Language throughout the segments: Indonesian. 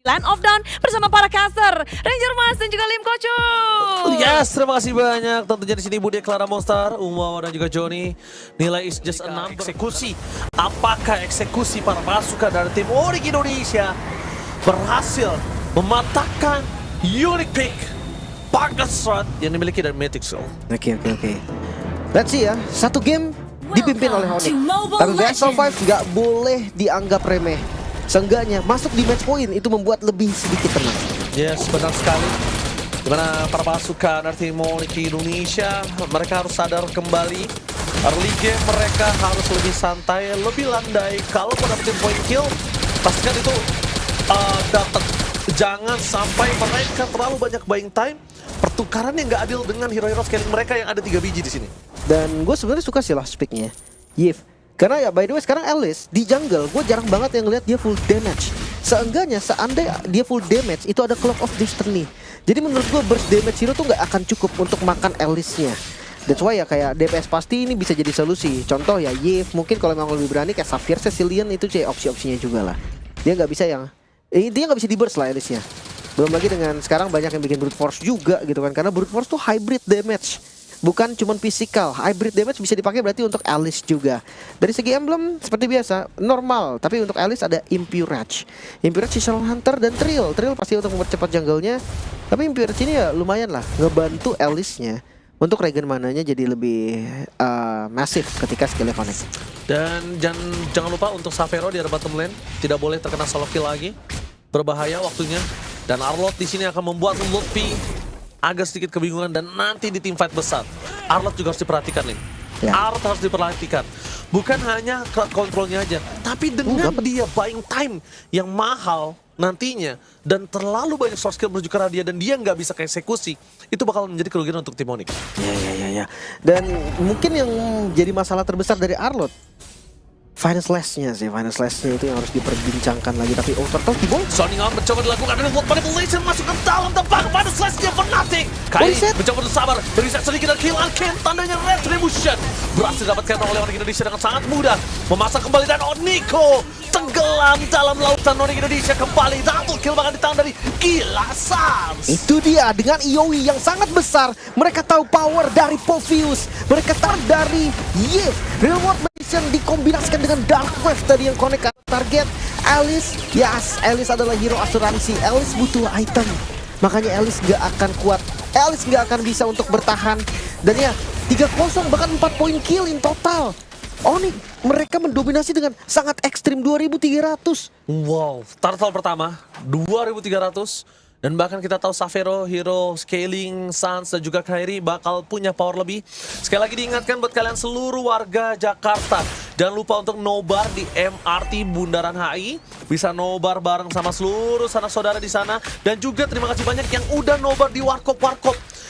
Land of Down bersama para caster Ranger Mas dan juga Lim Kocu. Yes, terima kasih banyak. Tentunya di sini Budi Clara Monster, Umawa dan juga Johnny. Nilai is just a number. Eksekusi. Apakah eksekusi para pasukan dari tim Ori Indonesia berhasil mematahkan Unique Pick Pakastrat yang dimiliki dari Mythic Soul? Oke. Let's see ya, satu game dipimpin oleh Onyx. Tapi Vessel 5 nggak boleh dianggap remeh. Seenggaknya masuk di match point itu membuat lebih sedikit tenang. Yes, benar sekali. Dimana para pasukan dari tim Ori Indonesia, mereka harus sadar kembali. Early game mereka harus lebih santai, lebih landai. Kalau mau dapetin point kill, pastikan itu dapat. Jangan sampai mereka terlalu banyak buying time. Pertukaran yang nggak adil dengan hero-hero scaling mereka yang ada 3 biji di sini. Dan gue sebenarnya suka sih last pick-nya Yif. Karena ya by the way sekarang Alice di jungle gue jarang banget yang ngeliat dia full damage. Seenggaknya seandainya dia full damage itu ada Clock of Destiny. Jadi menurut gue burst damage hero tuh nggak akan cukup untuk makan Alice-nya. That's why ya kayak DPS pasti ini bisa jadi solusi. Contoh ya Yif, mungkin kalau memang lebih berani kayak Sapphire Cecilian itu sih opsi-opsinya juga lah. Dia nggak bisa yang dia nggak bisa di burst lah Alice-nya. Belum lagi dengan sekarang banyak yang bikin brute force juga gitu kan, karena brute force tuh hybrid damage. Bukan cuma physical, hybrid damage bisa dipakai berarti untuk Alice juga. Dari segi emblem seperti biasa, normal. Tapi untuk Alice ada Impurage. Impurage, Chisel Hunter, dan Trill. Trill pasti untuk mempercepat jungle-nya. Tapi Impurage ini ya lumayan lah, ngebantu Alice-nya untuk regen mananya jadi lebih masif ketika skillnya connect. Dan jangan lupa untuk Savero di area bottom lane, tidak boleh terkena solo kill lagi. Berbahaya waktunya. Dan Arlott di sini akan membuat Lutfi agak sedikit kebingungan, dan nanti di team fight besar Arlott juga harus diperhatikan nih. Ya. Arlott harus diperhatikan. Bukan hanya crowd controlnya aja, tapi dengan dia buying time yang mahal nantinya dan terlalu banyak source skill menuju ke arah dia dan dia nggak bisa ke eksekusi, itu bakal menjadi kerugian untuk tim Onyx. Ya. Dan mungkin yang jadi masalah terbesar dari Arlott Final Slash-nya sih, Final Slash-nya itu yang harus diperbincangkan lagi. Tapi turtle Kibol Zoning out mencoba dilakukan dengan World Manipulation masuk ke dalam tempat Final Slash-nya Fnatic. Kairi mencoba bersabar, beriset sedikit dan kill Uncanny, tandanya Retribution berhasil dapatkan oleh Onyx Indonesia dengan sangat mudah. Memasang kembali dan Oniko tenggelam dalam lautan. Onyx Indonesia kembali double kill bahkan di tangan dari Gila Sans. itu dia dengan EOE yang sangat besar. Mereka tahu power dari Povius, mereka tahu dari Yif. Real World Magician dikombinasikan dengan Dark Wave tadi yang connect ke target. Alice, yes, Alice adalah hero asuransi. Alice butuh item, makanya Alice gak akan kuat. Alice gak akan bisa untuk bertahan. Dan ya 3-0 bahkan 4 point kill in total. Onyx mereka mendominasi dengan sangat ekstrim 2300. Wow, turtle pertama 2300. Dan bahkan kita tahu Savero, hero scaling, Sans dan juga Kairi bakal punya power lebih. Sekali lagi diingatkan buat kalian seluruh warga Jakarta, jangan lupa untuk nobar di MRT Bundaran HI. Bisa nobar bareng sama seluruh sanak saudara di sana. Dan juga terima kasih banyak yang udah nobar di Warkop.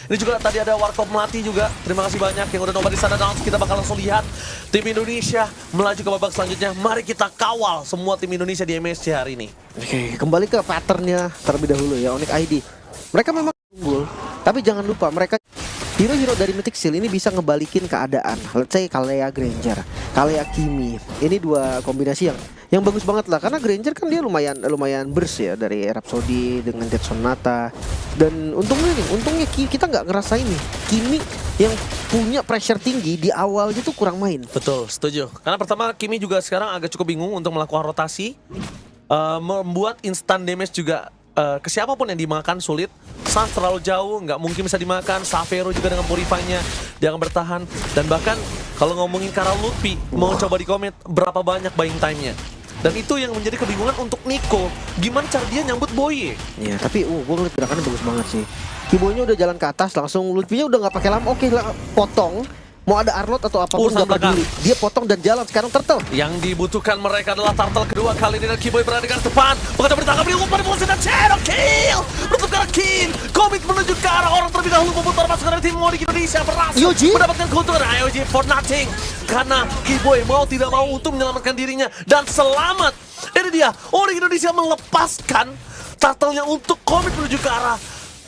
Ini juga tadi ada Warkop Melati juga. Terima kasih banyak yang udah nobar di sana. Dan kita bakal langsung lihat tim Indonesia melaju ke babak selanjutnya. Mari kita kawal semua tim Indonesia di MSC hari ini. Oke, kembali ke patternnya terlebih dahulu ya, Onyx ID. Mereka memang unggul, tapi jangan lupa mereka hero-hero dari Mythic Seal ini bisa ngebalikin keadaan. Let's say Kalea Granger, Kalea Kimi. Ini dua kombinasi yang bagus banget lah, karena Granger kan dia lumayan burst ya dari Rhapsody dengan Death Sonata. Dan untungnya kita nggak ngerasain nih Kimi yang punya pressure tinggi di awal itu kurang main. Betul, setuju. Karena pertama Kimi juga sekarang agak cukup bingung untuk melakukan rotasi. Membuat instant damage juga ke siapapun yang dimakan sulit. Sans terlalu jauh, nggak mungkin bisa dimakan. Savero juga dengan Purify-nya dia akan bertahan. Dan bahkan kalau ngomongin Karel Lutfi mau coba di-comment berapa banyak buying time-nya. Dan itu yang menjadi kebingungan untuk Nico. Gimana cara dia nyambut Boye? Iya, tapi gue ngeliat gerakannya bagus banget sih. Kibonya udah jalan ke atas, langsung Lutfi-nya udah nggak pakai lama. Oke lah, potong. Mau ada Arlott atau apapun nggak peduli. Dia potong dan jalan sekarang turtle. Yang dibutuhkan mereka adalah turtle kedua kali ini, dan Kiboy berada di garis depan. Mencoba ditangkap di umpan di dan Shadow Kill. Menutup ke arah Kin. Komit menuju ke arah orang terlebih dahulu memutar masuk dari tim Onyx Indonesia berhasil mendapatkan keuntungan IOG for nothing. Karena Kiboy mau tidak mau untuk menyelamatkan dirinya dan selamat. Ini dia, Onyx Indonesia melepaskan turtle-nya untuk komit menuju ke arah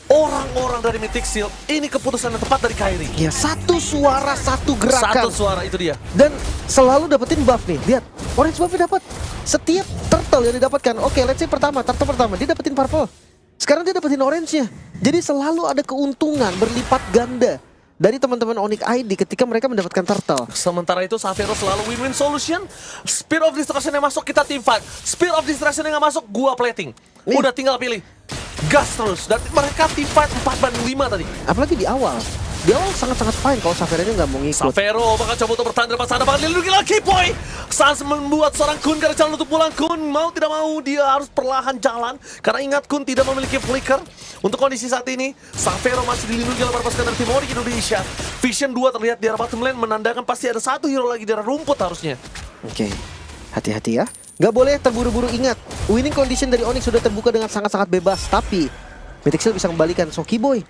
orang-orang dari Mythic Seal. Ini keputusan yang tepat dari Kairi. Ya, satu suara, satu gerakan. Satu suara, itu dia. Dan selalu dapetin buff nih. Lihat, orange buff dapat. setiap turtle yang didapatkan, oke, let's say turtle pertama dia dapetin purple. Sekarang dia dapetin orange-nya. Jadi selalu ada keuntungan berlipat ganda dari teman-teman Onyx ID ketika mereka mendapatkan turtle. Sementara itu Xavero selalu win-win solution. Spear of Destruction yang masuk kita team fight. Spear of Destruction yang nggak masuk gua plating. Udah tinggal pilih. Gas terus. Dan mereka team fight 4-5 tadi. Apalagi di awal. Di awal sangat-sangat fine kalau Xavero-nya nggak mau ngikut. Xavero bakal coba untuk bertahan depan sana, bakal dilindungi lagi boy. Sans membuat seorang Kun karena jalan untuk pulang. Kun mau tidak mau dia harus perlahan jalan karena ingat Kun tidak memiliki flicker. Untuk kondisi saat ini Xavero masih dilindungi oleh para pasukan dari tim Onyx Indonesia. Vision 2 terlihat di arah bottom lane menandakan pasti ada satu hero lagi di arah rumput harusnya. Oke, hati-hati ya. Nggak boleh terburu-buru, ingat. Winning condition dari Onyx sudah terbuka dengan sangat-sangat bebas. Tapi Mythic Seal bisa kembalikan Soki Boy.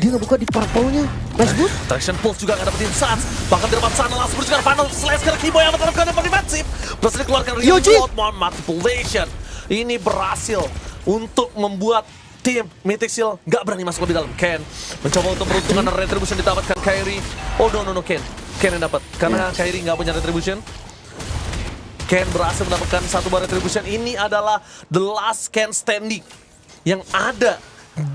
Dia nggak buka di purple-nya. Nice good. Traction Pulse juga nggak dapetin Sans. Bahkan di depan sana langsung berjuang final slash karena Kiboy yang menerapkan depan defensif. Berhasil dikeluarkan Yoji. Manipulation. Ini berhasil untuk membuat tim Mythic Seal nggak berani masuk lebih dalam. Ken mencoba untuk peruntungan dan retribution didapatkan Kairi. Oh no, Ken yang dapat karena Kairi nggak punya retribution. Ken berhasil mendapatkan satu bar retribution. Ini adalah the last Ken standing yang ada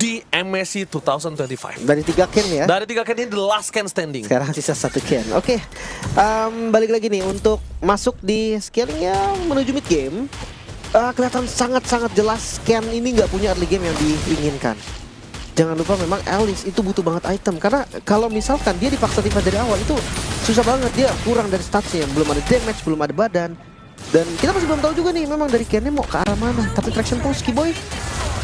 di MSC 2025. Dari 3 Ken ya. Dari 3 Ken ini the last Ken standing. Sekarang sisa 1 Ken. Oke. Balik lagi nih untuk masuk di scalingnya menuju mid game. Kelihatan sangat-sangat jelas Ken ini nggak punya early game yang diinginkan. Jangan lupa memang Alice itu butuh banget item. Karena kalau misalkan dia dipaksa tiba dari awal itu susah banget. Dia kurang dari statsnya. Belum ada damage, belum ada badan. Dan kita masih belum tahu juga nih memang dari Kennya mau ke arah mana. Tapi traction pulse Kiboy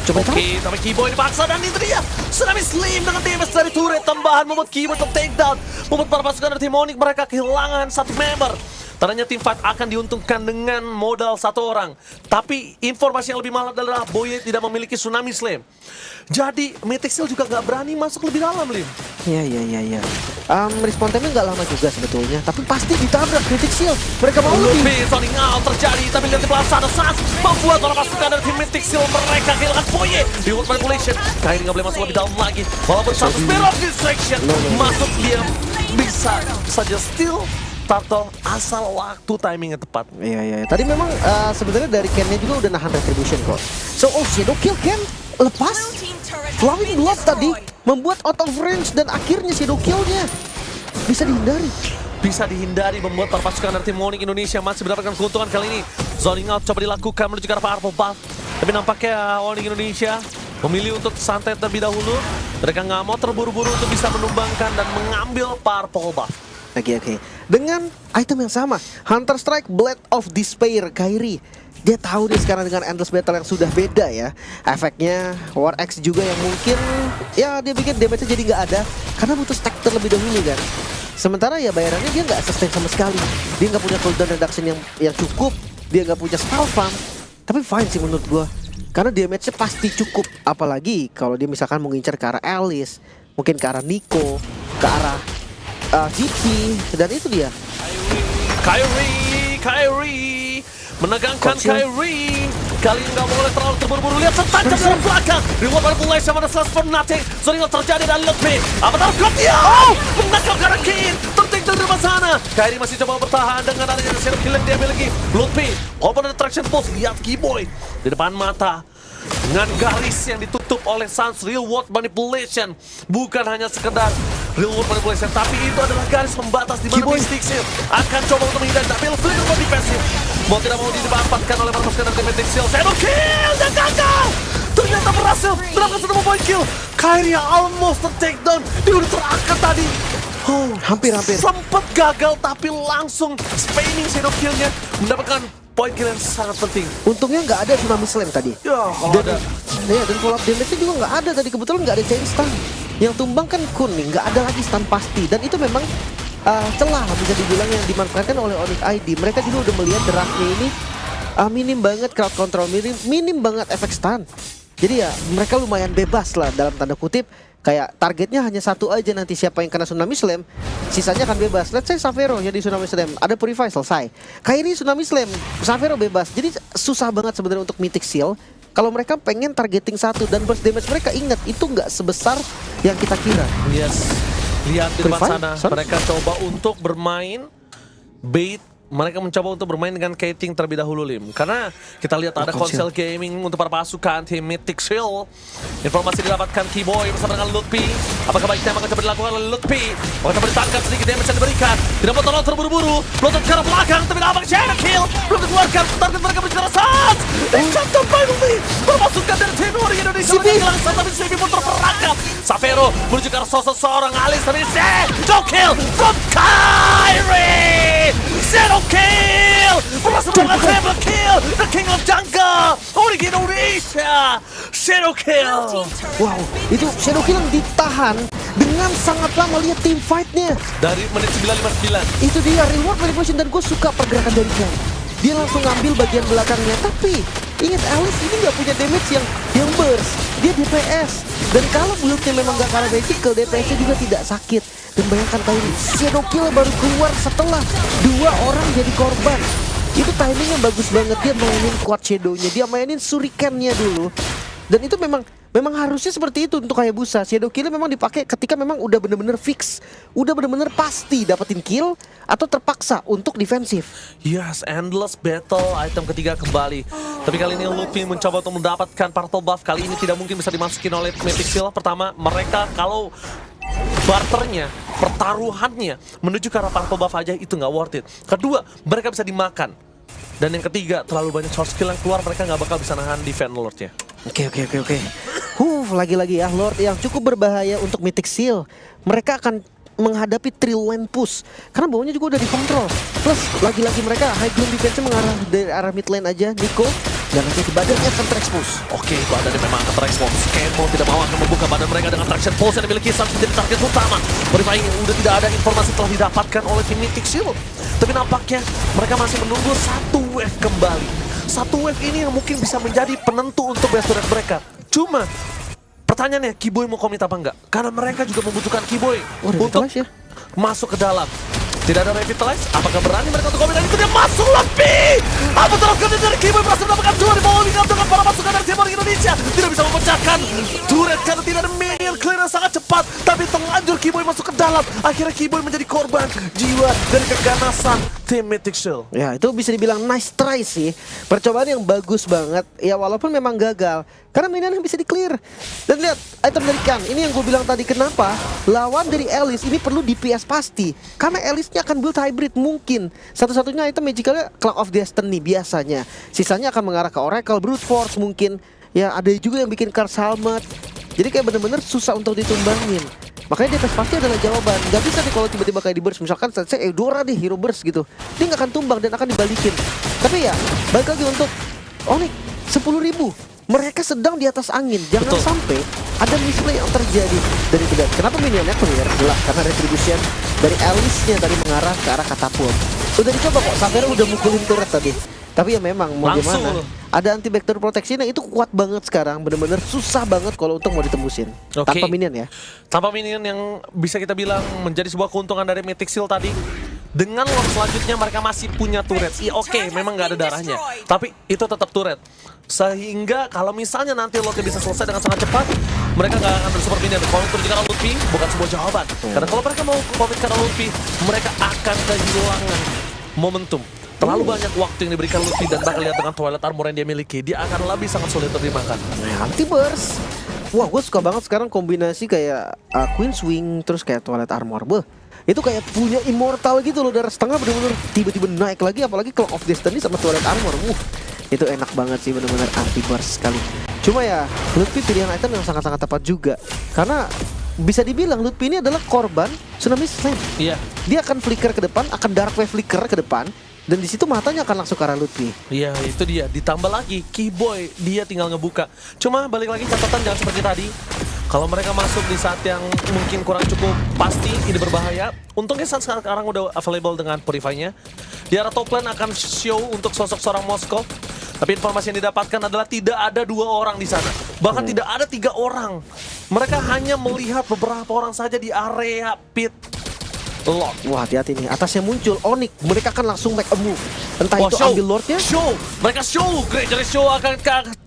coba tahu. Oke, tapi Kiboy dipaksa dan itu dia Tsunami Slim dengan damage dari turret tambahan membuat Kiboy untuk takedown. Membuat para pasukan dari tim Onyx mereka kehilangan satu member. Tadinya tim fight akan diuntungkan dengan modal satu orang. Tapi informasi yang lebih mahal adalah Boye tidak memiliki Tsunami Slam. Jadi Mythic Seal juga nggak berani masuk lebih dalam, Lim. Iya. Respawn time-nya nggak lama juga sebetulnya. Tapi pasti ditabrak Mythic Seal. Mereka mau lebih. Zoning out terjadi, tapi lihat di belakang sana Sans membuat para pasukan dari tim Mythic Seal mereka kehilangan Boye. Di World Manipulation, Kairi nggak boleh masuk lebih dalam lagi. Walaupun satu Spear of Distraction masuk, dia bisa saja steal turtle asal waktu timingnya tepat. Iya. Tadi memang sebenarnya dari Ken-nya juga udah nahan retribution kok. So, Shadow Kill Ken lepas. Flowing Blood tadi membuat out of range dan akhirnya Shadow Kill-nya bisa dihindari. Bisa dihindari, membuat para pasukan dari tim Onyx Indonesia masih mendapatkan keuntungan kali ini. Zoning out coba dilakukan menuju ke arah Purple Buff. Tapi nampaknya Onyx Indonesia memilih untuk santai terlebih dahulu. Mereka nggak mau terburu-buru untuk bisa menumbangkan dan mengambil Purple Buff. Oke. Dengan item yang sama, Hunter Strike Blade of Despair Kairi. Dia tahu nih sekarang dengan Endless Battle yang sudah beda ya. Efeknya War X juga yang mungkin ya dia bikin damage-nya jadi nggak ada karena butuh stack terlebih dahulu kan. Sementara ya bayarannya dia nggak sustain sama sekali. Dia nggak punya cooldown reduction yang cukup. Dia nggak punya spell farm. Tapi fine sih menurut gua. Karena damage-nya pasti cukup. Apalagi kalau dia misalkan mau ngincer ke arah Alice, mungkin ke arah Nico, ke arah GP, dan itu dia. Kairi menegangkan Kairi. Kali ini nggak boleh terlalu terburu-buru. Lihat setajam dari belakang. Reward manipulation pada slash for nothing. Zoning terjadi dan Lutfi. Avatar God dia. Menangkap Karakin. Tertik dari depan sana. Kairi masih coba bertahan dengan adanya Shadow Kill yang dia miliki. Lutfi. Walaupun ada traction pulse. Lihat Kiboy di depan mata. Dengan garis yang ditutup oleh Sans Real World Manipulation. Bukan hanya sekedar Real World Manipulation, tapi itu adalah garis pembatas di mana Mythic Seal akan coba untuk menghindari, tapi Flicker mau defensif. Mau tidak mau dimanfaatkan oleh para pasukan dari Mythic Seal. Shadow Kill dan gagal. Ternyata berhasil mendapatkan satu point kill. Kairi almost take down. Dia udah terangkat tadi. Hampir. Sempat gagal tapi langsung spamming Shadow Kill-nya mendapatkan point kill yang sangat penting. Untungnya nggak ada Tsunami Slam tadi. Ya, dan follow up damage-nya juga nggak ada tadi. Kebetulan nggak ada chain stun. Yang tumbang kan kuning, nggak ada lagi stun pasti. Dan itu memang celah bisa dibilang yang dimanfaatkan oleh Onyx ID. Mereka juga udah melihat draftnya ini minim banget crowd control, minim banget efek stun. Jadi ya mereka lumayan bebas lah dalam tanda kutip. Kayak targetnya hanya satu aja, nanti siapa yang kena Tsunami Slam, sisanya akan bebas. Let's say Xavero jadi Tsunami Slam, ada Purify selesai. Kairi Tsunami Slam, Xavero bebas. Jadi susah banget sebenarnya untuk Mythic Seal. Kalau mereka pengen targeting satu dan burst damage mereka, ingat itu nggak sebesar yang kita kira. Yes, lihat di depan Purify? sana, mereka coba untuk bermain bait mereka mencoba untuk bermain dengan Kating terlebih dahulu, Lim. Karena kita lihat ada konsel gaming untuk para pasukan tim Mythic Shield. Informasi didapatkan Keyboy bersama dengan Lutfi. Apakah baik tembak yang coba dilakukan oleh Lutfi? Apakah coba ditangkap sedikit damage yang diberikan? Tidak mau tolong terburu-buru. Meloncat ke arah belakang, tapi dapat Shadow Kill. Belum dikeluarkan, target mereka berbicara saat. Dan Captain finally berpasukan dari tim Ori Indonesia. Hilang satu, tapi CB pun terperangkap. Savero menuju ke arah sosok seorang Alice, tapi no kill from Kairi. Shadow Kill! Berhasil melakukan triple kill! The King of Jungle! Ori Indonesia! Shadow Kill! Wow, itu Shadow Kill yang ditahan dengan sangat lama. Lihat team fight-nya. Dari menit 9:59. Itu dia reward manipulation, dan gue suka pergerakan dari Ken. Dia langsung ngambil bagian belakangnya, tapi ingat Alice ini nggak punya damage yang burst. Dia DPS, dan kalau build-nya memang nggak kalah vertical, DPS-nya juga tidak sakit. Dan bayangkan kali ini Shadow Kill baru keluar setelah 2 orang jadi korban. Itu timingnya bagus banget. Dia mainin Quad Shadow-nya, dia mainin Shuriken-nya dulu. Dan itu memang harusnya seperti itu untuk Hayabusa. Shadow Kill memang dipakai ketika memang udah bener-bener fix, udah bener-bener pasti dapetin kill atau terpaksa untuk defensif. Yes, endless battle item ketiga kembali. Tapi kali ini Lutfi mencoba untuk mendapatkan partial buff. Kali ini tidak mungkin bisa dimasukin oleh Mythic Shield. Pertama, mereka kalau barternya, pertaruhannya menuju ke arah partial buff aja itu nggak worth it. Kedua, mereka bisa dimakan. Dan yang ketiga, terlalu banyak short skill yang keluar, mereka nggak bakal bisa nahan defend Lord-nya. Oke. Lagi-lagi ya Lord yang cukup berbahaya untuk Mythic Shield. Mereka akan menghadapi trill lane push karena bawahnya juga udah dikontrol. Plus lagi-lagi mereka high ground defense mengarah dari arah mid lane aja. Nico dan nanti badannya akan terekspos. Oke, badannya memang akan terekspos. Kemo tidak mau akan membuka badan mereka dengan traction pulse yang dimiliki saat menjadi target utama. Bermain udah tidak ada informasi telah didapatkan oleh tim Mythic Shield. Tapi nampaknya mereka masih menunggu satu wave kembali. Satu wave ini yang mungkin bisa menjadi penentu untuk best turret mereka. Cuma pertanyaannya, Keyboy mau komit apa enggak? Karena mereka juga membutuhkan Keyboy untuk ya? masuk ke dalam. Tidak ada revitalize, apakah berani mereka untuk komit? Dan itu dia masuk lebih. Apa terlalu dari Keyboy berhasil mendapatkan 2 di bawah lingkup dengan para pasukan dari tim Ori Indonesia. Tidak bisa memecahkan turret karena tidak ada minion clear yang sangat cepat. Tapi terlanjur Keyboy masuk ke dalam. Akhirnya Keyboy menjadi korban jiwa dari keganasan tim Mythic Shield. Ya itu bisa dibilang nice try sih. Percobaan yang bagus banget. Ya walaupun memang gagal karena minion yang bisa di clear. Dan lihat item dari Khan. Ini yang gue bilang tadi, kenapa lawan dari Alice ini perlu DPS pasti. Karena Alice-nya akan build hybrid mungkin. Satu-satunya item magicalnya Clock of Destiny biasanya. Sisanya akan mengarah ke Oracle, Brute Force mungkin. Ya ada juga yang bikin Curse Helmet. Jadi kayak bener-bener susah untuk ditumbangin. Makanya DPS pasti adalah jawaban. Gak bisa nih kalau tiba-tiba kayak di burst. Misalkan saya Eudora deh, hero burst gitu. Dia gak akan tumbang dan akan dibalikin. Tapi ya balik lagi untuk Onyx 10.000. Mereka sedang di atas angin. Jangan sampai ada misplay yang terjadi. Dan itu dan kenapa minionnya clear? Jelas karena retribution dari Alice-nya tadi mengarah ke arah katapult. Udah dicoba kok, Savero udah mukulin turret tadi. Tapi ya memang mau gimana? Ada anti-vector protection yang itu kuat banget sekarang. Bener-bener susah banget kalau untuk mau ditembusin. Tanpa minion ya. Tanpa minion yang bisa kita bilang menjadi sebuah keuntungan dari Mythic Shield tadi. Dengan lord selanjutnya mereka masih punya turret. Iya oke, memang nggak ada darahnya. Tapi itu tetap turret. Sehingga kalau misalnya nanti lordnya bisa selesai dengan sangat cepat, mereka nggak akan bersuper minion. Komit karena Lutfi bukan sebuah jawaban. Karena kalau mereka mau komit karena Lutfi, mereka akan kehilangan momentum. Terlalu banyak waktu yang diberikan Lutfi dan bakal lihat dengan Twilight Armor yang dia miliki. Dia akan lebih sangat sulit untuk dimakan. Anti burst. Wah, gue suka banget sekarang kombinasi kayak Queen's Wing terus kayak Twilight Armor. Itu kayak punya immortal gitu loh, darah setengah bener-bener tiba-tiba naik lagi, apalagi Clock of Destiny sama Twilight Armor. Itu enak banget sih, bener-bener anti burst sekali. Cuma ya Lutfi pilihan item yang sangat-sangat tepat juga. Karena bisa dibilang Lutfi ini adalah korban Tsunami Slam. Iya. Dia akan flicker ke depan, akan dark wave flicker ke depan. Dan di situ matanya akan langsung ke arah Lutfi. Iya, itu dia. Ditambah lagi Keyboy, dia tinggal ngebuka. Cuma balik lagi catatan jangan seperti tadi. Kalau mereka masuk di saat yang mungkin kurang cukup pasti, ini berbahaya. Untungnya saat sekarang udah available dengan Purify-nya. Di arah top lane akan show untuk sosok seorang Moskov. Tapi informasi yang didapatkan adalah tidak ada 2 orang di sana. Bahkan tidak ada 3 orang. Mereka hanya melihat beberapa orang saja di area pit. Lord. Wah, hati-hati nih. Atasnya muncul Onyx. Mereka akan langsung make a move. Entah Wah, itu show. ambil Lordnya. Show. Mereka show. Great dari show akan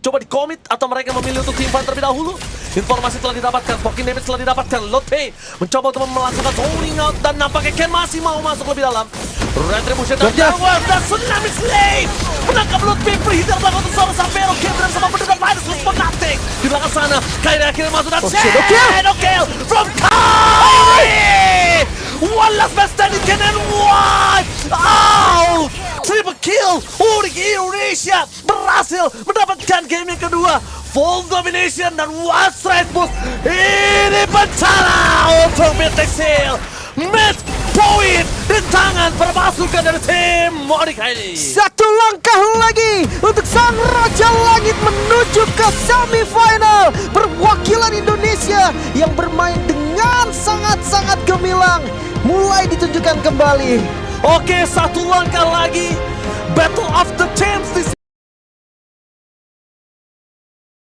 coba di-commit atau mereka memilih untuk team fight terlebih dahulu. Informasi telah didapatkan, poking damage telah didapatkan. Lotte mencoba untuk melakukan zoning out dan nampaknya Ken masih mau masuk lebih dalam. Retribution dan Jaguar dan Tsunami Slave menangkap Lotte. Prehitter belakang untuk seorang Safero. Ken bersama mendekat Virus respon nothing. Di belakang sana, Kairi akhirnya masuk dan Shadow Kill from Kairi. One last man standing, Ken and one out. Triple kill. Urik Indonesia berhasil mendapatkan game yang kedua. Full domination dan one straight boost. Ini bencana untuk Mythic Seal. Match point di tangan perpasukan dari tim Monica ini. Satu langkah lagi untuk sang Raja Langit menuju ke semifinal. Perwakilan Indonesia yang bermain dengan sangat-sangat gemilang mulai ditunjukkan kembali. Oke, satu langkah lagi. Battle of the Champs di